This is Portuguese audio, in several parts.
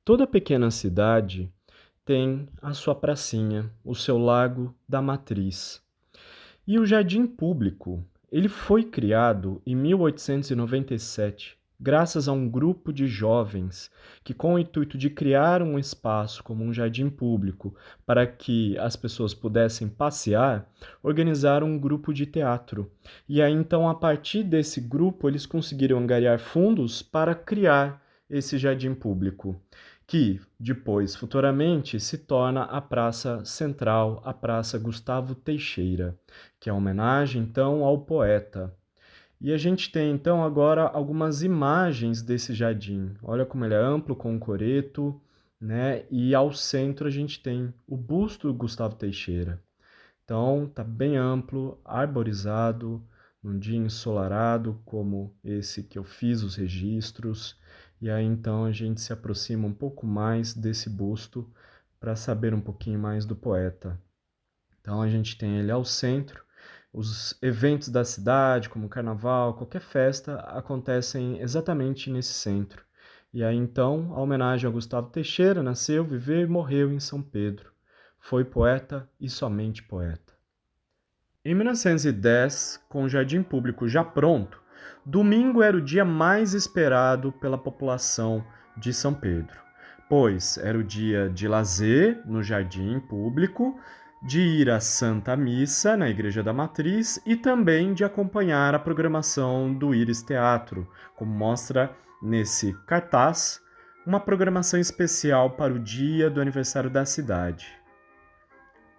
Toda pequena cidade tem a sua pracinha, o seu Lago da Matriz. E o jardim público, ele foi criado em 1897, graças a um grupo de jovens que, com o intuito de criar um espaço como um jardim público para que as pessoas pudessem passear, organizaram um grupo de teatro. E aí então, a partir desse grupo, eles conseguiram angariar fundos para criar esse jardim público, que depois, futuramente, se torna a Praça Central, a Praça Gustavo Teixeira, que é uma homenagem então ao poeta. E a gente tem então agora algumas imagens desse jardim. Olha como ele é amplo com um coreto, né? E ao centro a gente tem o busto do Gustavo Teixeira. Então tá bem amplo, arborizado, num dia ensolarado como esse que eu fiz os registros. E aí então a gente se aproxima um pouco mais desse busto para saber um pouquinho mais do poeta. Então a gente tem ele ao centro. Os eventos da cidade, como carnaval, qualquer festa, acontecem exatamente nesse centro. E aí então, a homenagem a Gustavo Teixeira, nasceu, viveu e morreu em São Pedro. Foi poeta e somente poeta. Em 1910, com o jardim público já pronto, domingo era o dia mais esperado pela população de São Pedro, pois era o dia de lazer no jardim público, de ir à Santa Missa na Igreja da Matriz e também de acompanhar a programação do Íris Teatro, como mostra nesse cartaz, uma programação especial para o dia do aniversário da cidade.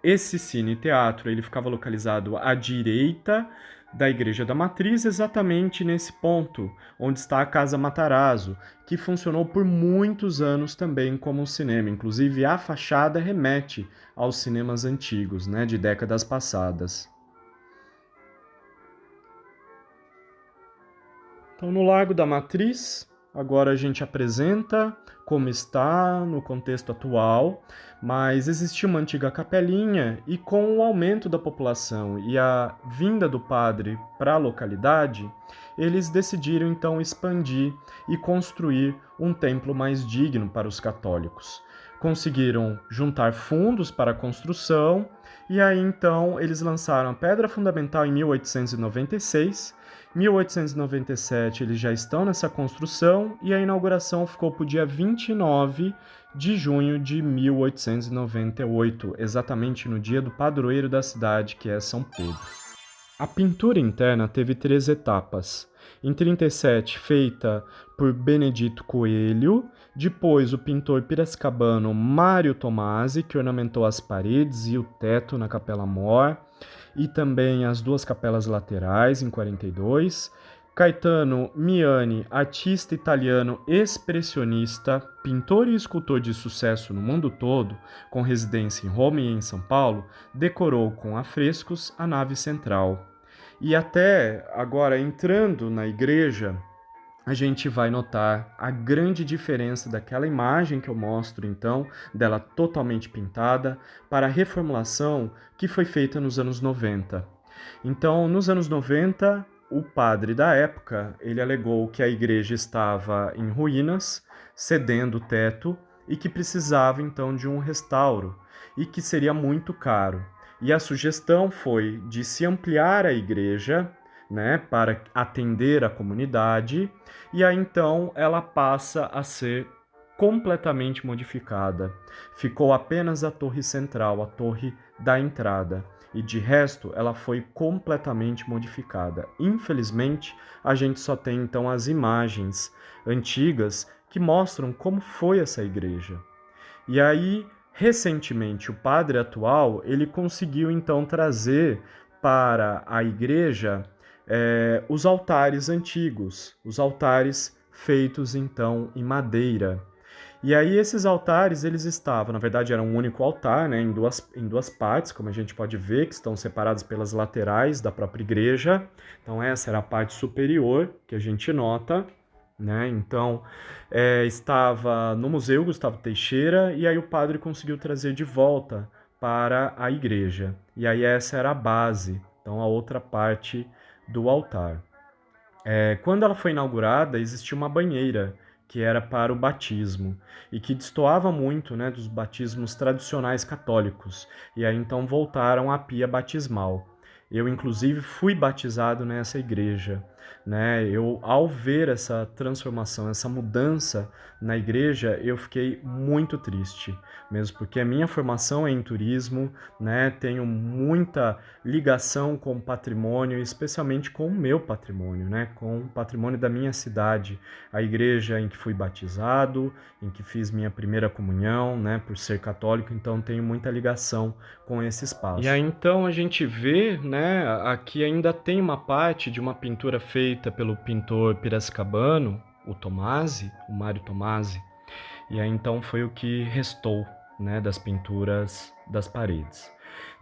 Esse cine-teatro ele ficava localizado à direita da Igreja da Matriz, exatamente nesse ponto, onde está a Casa Matarazzo, que funcionou por muitos anos também como um cinema. Inclusive, a fachada remete aos cinemas antigos, né, de décadas passadas. Então, no Lago da Matriz, agora a gente apresenta como está no contexto atual, mas existia uma antiga capelinha e com o aumento da população e a vinda do padre para a localidade, eles decidiram então expandir e construir um templo mais digno para os católicos. Conseguiram juntar fundos para a construção e aí então eles lançaram a pedra fundamental em 1896. 1897 eles já estão nessa construção e a inauguração ficou para o dia 29 de junho de 1898, exatamente no dia do padroeiro da cidade, que é São Pedro. A pintura interna teve 3 etapas. Em 37, feita por Benedito Coelho, depois o pintor piracicabano Mário Tomasi, que ornamentou as paredes e o teto na Capela Mor, e também as 2 capelas laterais, em 42. Caetano Miani, artista italiano expressionista, pintor e escultor de sucesso no mundo todo, com residência em Roma e em São Paulo, decorou com afrescos a nave central. E até agora, entrando na igreja, a gente vai notar a grande diferença daquela imagem que eu mostro, então, dela totalmente pintada, para a reformulação que foi feita nos anos 90. Então, nos anos 90, o padre da época, ele alegou que a igreja estava em ruínas, cedendo o teto e que precisava então de um restauro e que seria muito caro. E a sugestão foi de se ampliar a igreja, né, para atender a comunidade, e aí então ela passa a ser completamente modificada. Ficou apenas a torre central, a torre da entrada, e de resto ela foi completamente modificada. Infelizmente, a gente só tem então as imagens antigas que mostram como foi essa igreja. E aí, recentemente, o padre atual, ele conseguiu então trazer para a igreja os altares antigos, os altares feitos então em madeira. E aí esses altares, eles estavam, na verdade era um único altar, né, em duas partes, como a gente pode ver, que estão separados pelas laterais da própria igreja. Então essa era a parte superior que a gente nota, né? Então estava no Museu Gustavo Teixeira e aí o padre conseguiu trazer de volta para a igreja. E aí essa era a base, então a outra parte do altar. Quando ela foi inaugurada, existia uma banheira que era para o batismo e que destoava muito, né, dos batismos tradicionais católicos. E aí então voltaram à pia batismal. Eu, inclusive, fui batizado nessa igreja, né? Eu, ao ver essa transformação, essa mudança na igreja, eu fiquei muito triste, mesmo porque a minha formação é em turismo, né? Tenho muita ligação com o patrimônio, especialmente com o meu patrimônio, né? Com o patrimônio da minha cidade, a igreja em que fui batizado, em que fiz minha primeira comunhão, né? Por ser católico, então tenho muita ligação com esse espaço. E aí então a gente vê, né? Aqui ainda tem uma parte de uma pintura feita pelo pintor piracicabano, o Tomasi, o Mário Tomasi. E aí então foi o que restou, né, das pinturas das paredes.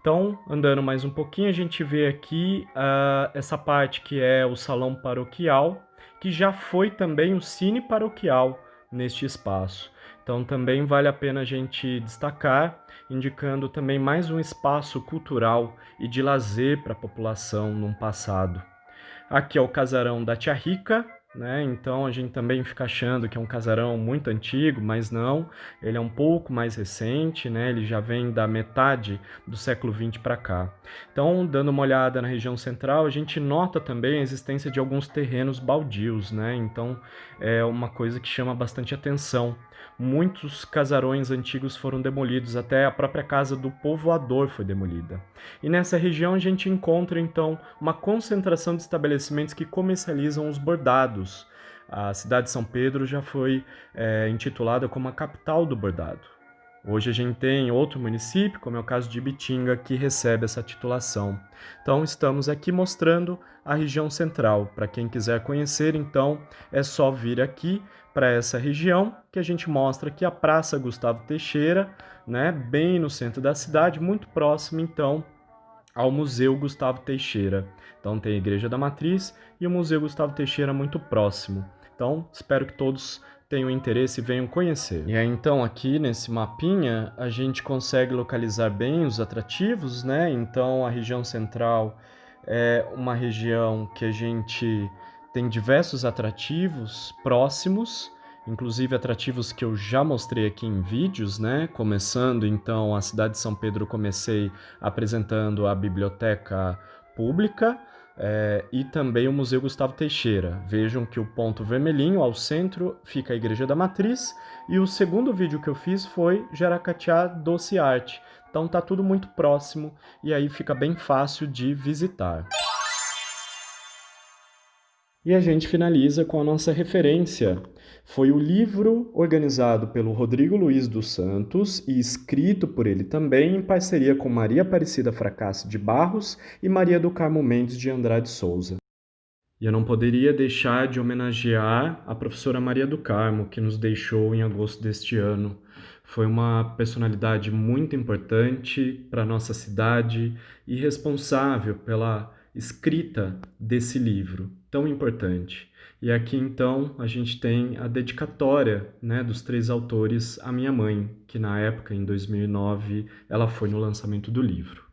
Então, andando mais um pouquinho, a gente vê aqui essa parte que é o salão paroquial, que já foi também o cine paroquial neste espaço. Então, também vale a pena a gente destacar, indicando também mais um espaço cultural e de lazer para a população num passado. Aqui é o casarão da Tia Rica, né? Então a gente também fica achando que é um casarão muito antigo, mas não. Ele é um pouco mais recente, né? Ele já vem da metade do século XX para cá. Então, dando uma olhada na região central, a gente nota também a existência de alguns terrenos baldios, né? Então é uma coisa que chama bastante atenção. Muitos casarões antigos foram demolidos, até a própria casa do povoador foi demolida. E nessa região a gente encontra então uma concentração de estabelecimentos que comercializam os bordados. A cidade de São Pedro já foi intitulada como a capital do bordado. Hoje a gente tem outro município, como é o caso de Ibitinga, que recebe essa titulação. Então estamos aqui mostrando a região central. Para quem quiser conhecer, então é só vir aqui para essa região que a gente mostra aqui a Praça Gustavo Teixeira, né, bem no centro da cidade, muito próximo então ao Museu Gustavo Teixeira. Então tem a Igreja da Matriz e o Museu Gustavo Teixeira muito próximo. Então espero que todos tenham interesse e venham conhecer. E aí então aqui nesse mapinha a gente consegue localizar bem os atrativos, né? Então a região central é uma região que a gente tem diversos atrativos próximos, inclusive atrativos que eu já mostrei aqui em vídeos, né? Começando então a cidade de São Pedro, comecei apresentando a biblioteca pública e também o Museu Gustavo Teixeira. Vejam que o ponto vermelhinho ao centro fica a Igreja da Matriz e o segundo vídeo que eu fiz foi Jaracatiá Doce Arte. Então tá tudo muito próximo e aí fica bem fácil de visitar. E a gente finaliza com a nossa referência. Foi o livro organizado pelo Rodrigo Luiz dos Santos e escrito por ele também em parceria com Maria Aparecida Fracasse de Barros e Maria do Carmo Mendes de Andrade Souza. E eu não poderia deixar de homenagear a professora Maria do Carmo, que nos deixou em agosto deste ano. Foi uma personalidade muito importante para a nossa cidade e responsável pela escrita desse livro tão importante. E aqui então a gente tem a dedicatória, né, dos três autores à minha mãe, que na época, em 2009, ela foi no lançamento do livro.